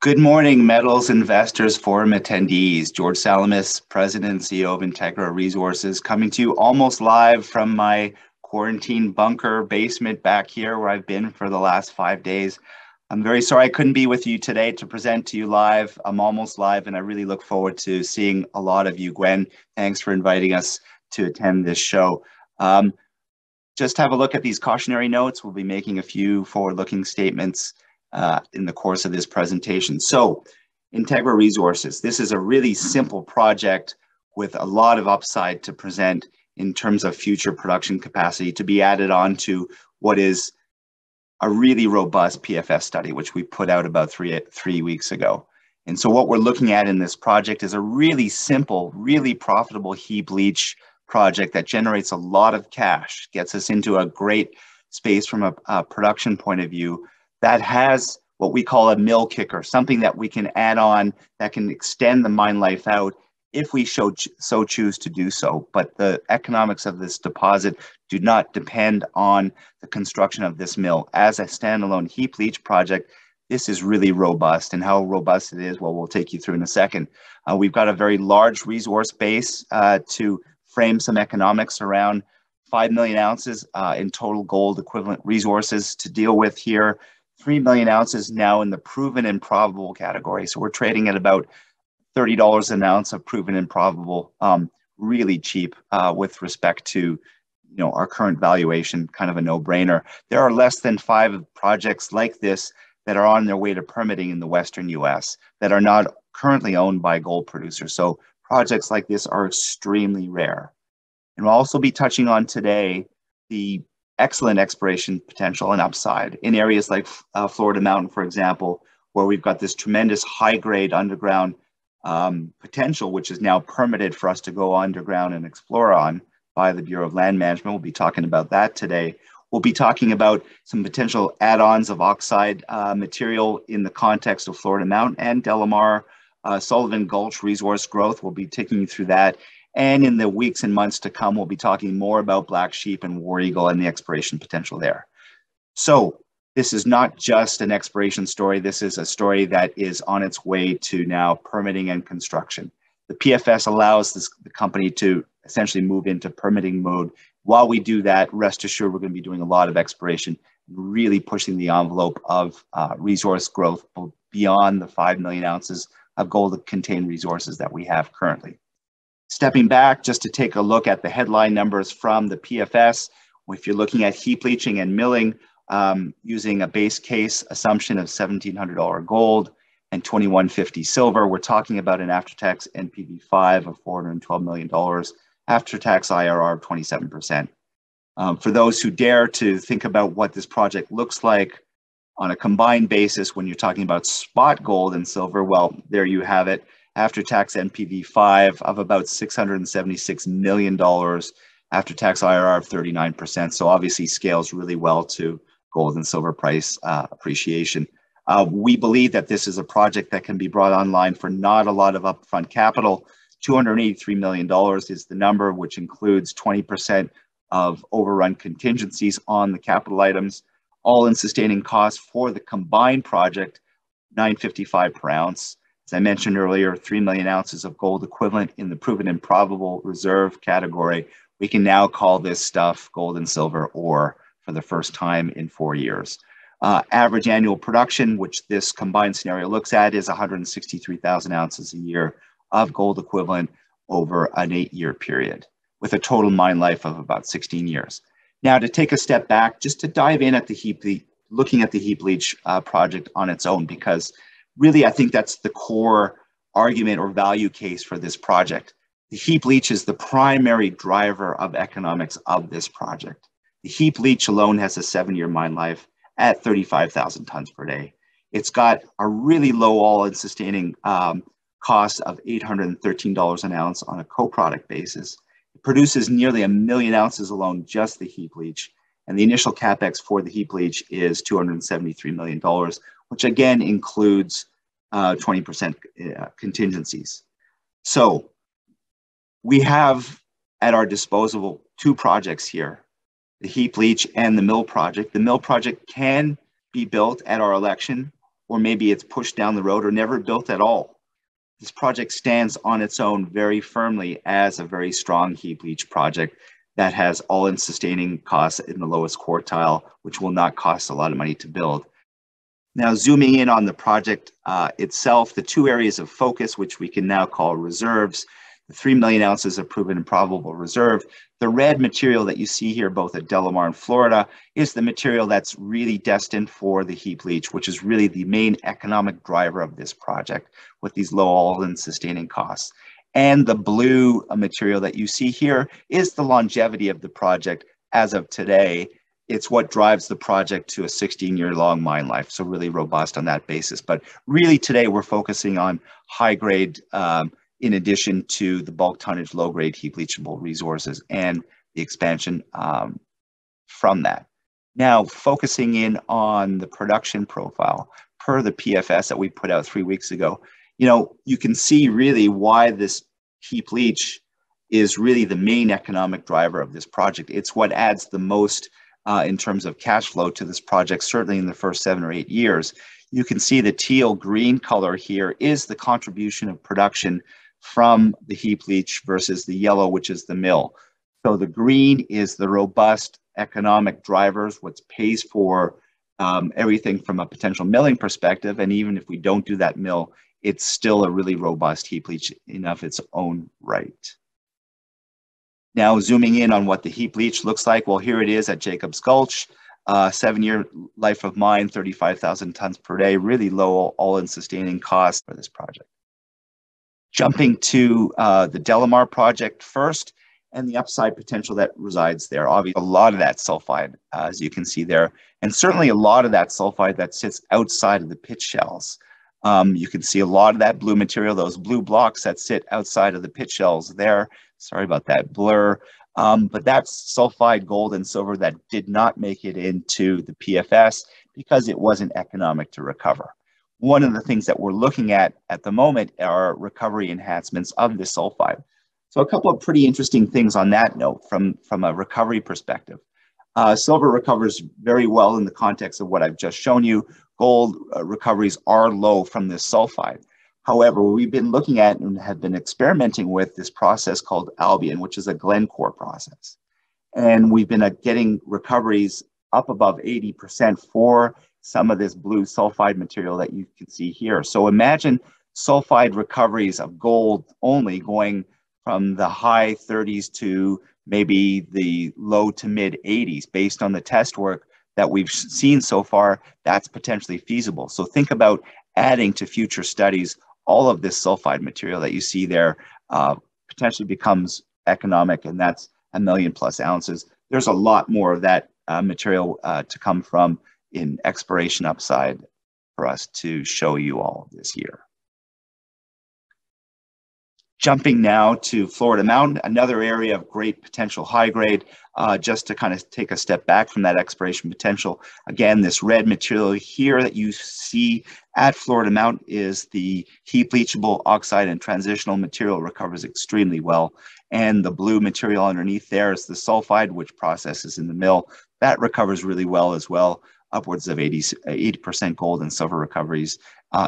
Good morning, Metals Investors Forum attendees. George Salamis, President and CEO of Integra Resources, coming to you almost live from my quarantine bunker basement back here where I've been for the last 5 days. I'm very sorry I couldn't be with you today to present to you live. I'm almost live and I really look forward to seeing a lot of you. Gwen, thanks for inviting us to attend this show. Just have a look at these cautionary notes. We'll be making a few forward-looking statements in the course of this presentation. So, Integra Resources, this is a really simple project with a lot of upside to present in terms of future production capacity to be added on to what is a really robust PFS study, which we put out about three weeks ago. And so what we're looking at in this project is a really simple, really profitable heap leach project that generates a lot of cash, gets us into a great space from a production point of view, that has what we call a mill kicker, something that we can add on that can extend the mine life out if we so choose to do so. But the economics of this deposit do not depend on the construction of this mill. As a standalone heap leach project, this is really robust. And how robust it is, well, we'll take you through in a second. We've got a very large resource base to frame some economics around 5 million ounces in total gold equivalent resources to deal with here. 3 million ounces now in the proven and probable category. So we're trading at about $30 an ounce of proven and probable, really cheap with respect to our current valuation, kind of a no-brainer. There are less than 5 projects like this that are on their way to permitting in the Western US that are not currently owned by gold producers. So projects like this are extremely rare. And we'll also be touching on today the excellent exploration potential and upside in areas like Florida Mountain, for example, where we've got this tremendous high-grade underground potential, which is now permitted for us to go underground and explore on by the Bureau of Land Management. We'll be talking about that today. We'll be talking about some potential add-ons of oxide material in the context of Florida Mountain and Delamar Sullivan Gulch resource growth. We'll be taking you through that. And in the weeks and months to come, we'll be talking more about Black Sheep and War Eagle and the exploration potential there. So this is not just an exploration story. This is a story that is on its way to now permitting and construction. The PFS allows the company to essentially move into permitting mode. While we do that, rest assured, we're going to be doing a lot of exploration, really pushing the envelope of resource growth beyond the 5 million ounces of gold-contained resources that we have currently. Stepping back just to take a look at the headline numbers from the PFS, if you're looking at heap leaching and milling using a base case assumption of $1,700 gold and $2,150 silver, we're talking about an after-tax NPV5 of $412 million, after-tax IRR of 27%. For those who dare to think about what this project looks like on a combined basis when you're talking about spot gold and silver, well, there you have it. After-tax NPV5 of about $676 million, after-tax IRR of 39%. So obviously scales really well to gold and silver price appreciation. We believe that this is a project that can be brought online for not a lot of upfront capital. $283 million is the number, which includes 20% of overrun contingencies on the capital items. All-in sustaining costs for the combined project, $955 per ounce. As I mentioned earlier, 3 million ounces of gold equivalent in the proven and probable reserve category. We can now call this stuff gold and silver ore for the first time in 4 years. Average annual production, which this combined scenario looks at, is 163,000 ounces a year of gold equivalent over an 8-year period, with a total mine life of about 16 years. Now, to take a step back, just to dive in at looking at the heap leach project on its own, because really, I think that's the core argument or value case for this project. The heap leach is the primary driver of economics of this project. The heap leach alone has a 7-year mine life at 35,000 tons per day. It's got a really low all-in sustaining cost of $813 an ounce on a co-product basis. It produces nearly 1 million ounces alone, just the heap leach. And the initial capex for the heap leach is $273 million, which again includes 20% contingencies. So we have at our disposal 2 projects here, the heap leach and the mill project. The mill project can be built at our election or maybe it's pushed down the road or never built at all. This project stands on its own very firmly as a very strong heap leach project that has all-in sustaining costs in the lowest quartile, which will not cost a lot of money to build. Now, zooming in on the project itself, the two areas of focus, which we can now call reserves, the 3 million ounces of proven and probable reserve. The red material that you see here, both at Delamar and Florida, is the material that's really destined for the heap leach, which is really the main economic driver of this project with these low all-in sustaining costs. And the blue material that you see here is the longevity of the project as of today. It's what drives the project to a 16-year-long mine life, so really robust on that basis. But really today we're focusing on high-grade in addition to the bulk tonnage, low-grade heap leachable resources and the expansion from that. Now, focusing in on the production profile per the PFS that we put out 3 weeks ago, you can see really why this heap leach is really the main economic driver of this project. It's what adds the most in terms of cash flow to this project, certainly in the first 7 or 8 years. You can see the teal green color here is the contribution of production from the heap leach versus the yellow, which is the mill. So the green is the robust economic drivers, what pays for everything from a potential milling perspective. And even if we don't do that mill, it's still a really robust heap leach in of its own right. Now, zooming in on what the heap leach looks like, well, here it is at Jacobs Gulch, 7-year life of mine, 35,000 tons per day, really low all-in sustaining cost for this project. Jumping to the Delamar project first, and the upside potential that resides there. Obviously, a lot of that sulfide, as you can see there, and certainly a lot of that sulfide that sits outside of the pit shells. You can see a lot of that blue material, those blue blocks that sit outside of the pit shells there. Sorry about that blur. But that's sulfide gold and silver that did not make it into the PFS because it wasn't economic to recover. One of the things that we're looking at the moment are recovery enhancements of the sulfide. So a couple of pretty interesting things on that note from a recovery perspective. Silver recovers very well in the context of what I've just shown you. Gold recoveries are low from this sulfide. However, we've been looking at and have been experimenting with this process called Albion, which is a Glencore process. And we've been getting recoveries up above 80% for some of this blue sulfide material that you can see here. So imagine sulfide recoveries of gold only going from the high 30s to maybe the low to mid 80s based on the test work that we've seen so far. That's potentially feasible. So think about adding to future studies all of this sulfide material that you see there potentially becomes economic, and that's 1 million plus ounces. There's a lot more of that material to come from in exploration upside for us to show you all this year. Jumping now to Florida Mountain, another area of great potential high grade, just to kind of take a step back from that exploration potential. Again, this red material here that you see at Florida Mountain is the heap leachable oxide and transitional material, recovers extremely well. And the blue material underneath there is the sulfide, which processes in the mill. That recovers really well as well, upwards of 80% gold and silver recoveries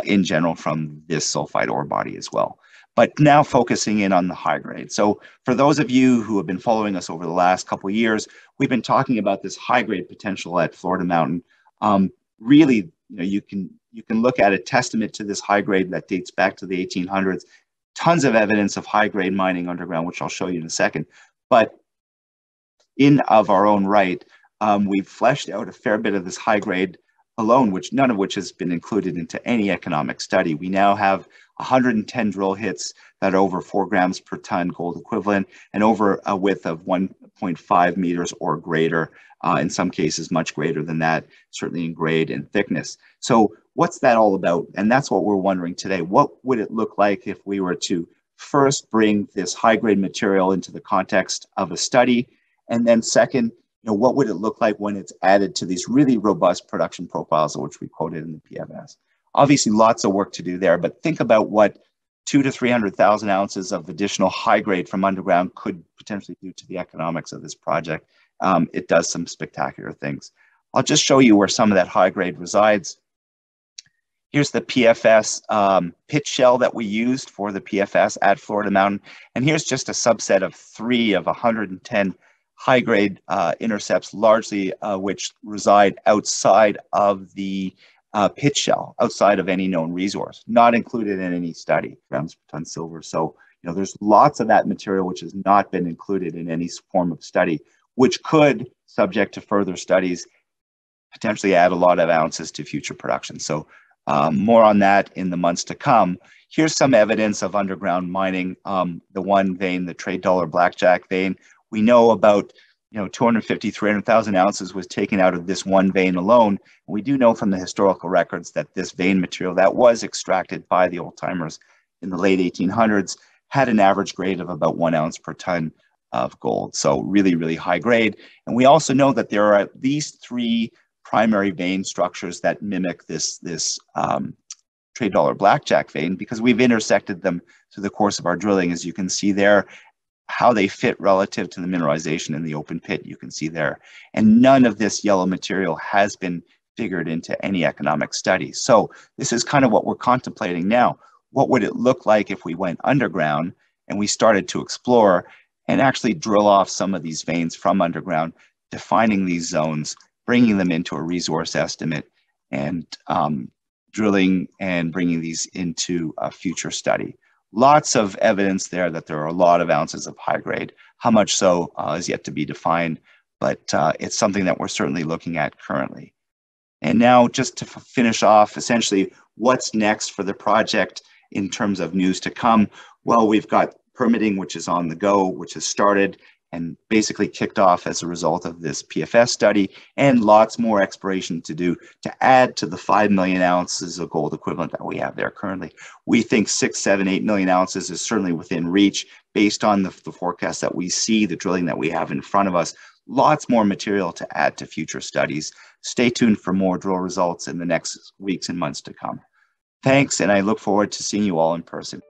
in general from this sulfide ore body as well. But now focusing in on the high grade. So for those of you who have been following us over the last couple of years, we've been talking about this high grade potential at Florida Mountain. Really, you can look at a testament to this high grade that dates back to the 1800s. Tons of evidence of high grade mining underground, which I'll show you in a second. But in of our own right, we've fleshed out a fair bit of this high grade alone, which none of which has been included into any economic study. We now have 110 drill hits that are over 4 grams per ton gold equivalent and over a width of 1.5 meters or greater, in some cases much greater than that, certainly in grade and thickness. So what's that all about? And that's what we're wondering today. What would it look like if we were to first bring this high grade material into the context of a study? And then second, what would it look like when it's added to these really robust production profiles, which we quoted in the PFS? Obviously, lots of work to do there, but think about what 200,000 to 300,000 ounces of additional high grade from underground could potentially do to the economics of this project. It does some spectacular things. I'll just show you where some of that high grade resides. Here's the PFS pit shell that we used for the PFS at Florida Mountain. And here's just a subset of 3 of 110 high-grade intercepts, largely which reside outside of the pit shell, outside of any known resource, not included in any study, grams per ton silver. So, you know, there's lots of that material which has not been included in any form of study, which could, subject to further studies, potentially add a lot of ounces to future production. So more on that in the months to come. Here's some evidence of underground mining. The one vein, the trade dollar blackjack vein, we know about 250, 300,000 ounces was taken out of this one vein alone. We do know from the historical records that this vein material that was extracted by the old timers in the late 1800s had an average grade of about 1 ounce per ton of gold. So really, really high grade. And we also know that there are at least 3 primary vein structures that mimic this trade dollar blackjack vein, because we've intersected them through the course of our drilling. As you can see there, how they fit relative to the mineralization in the open pit, you can see there. And none of this yellow material has been figured into any economic study. So this is kind of what we're contemplating now. What would it look like if we went underground and we started to explore and actually drill off some of these veins from underground, defining these zones, bringing them into a resource estimate, and drilling and bringing these into a future study. Lots of evidence there that there are a lot of ounces of high grade. How much so is yet to be defined, but it's something that we're certainly looking at currently. And now, just to finish off, essentially, what's next for the project in terms of news to come? Well, we've got permitting, which is on the go, which has started and basically kicked off as a result of this PFS study, and lots more exploration to do to add to the 5 million ounces of gold equivalent that we have there currently. We think 6, 7, 8 million ounces is certainly within reach based on the forecast that we see, the drilling that we have in front of us. Lots more material to add to future studies. Stay tuned for more drill results in the next weeks and months to come. Thanks, and I look forward to seeing you all in person.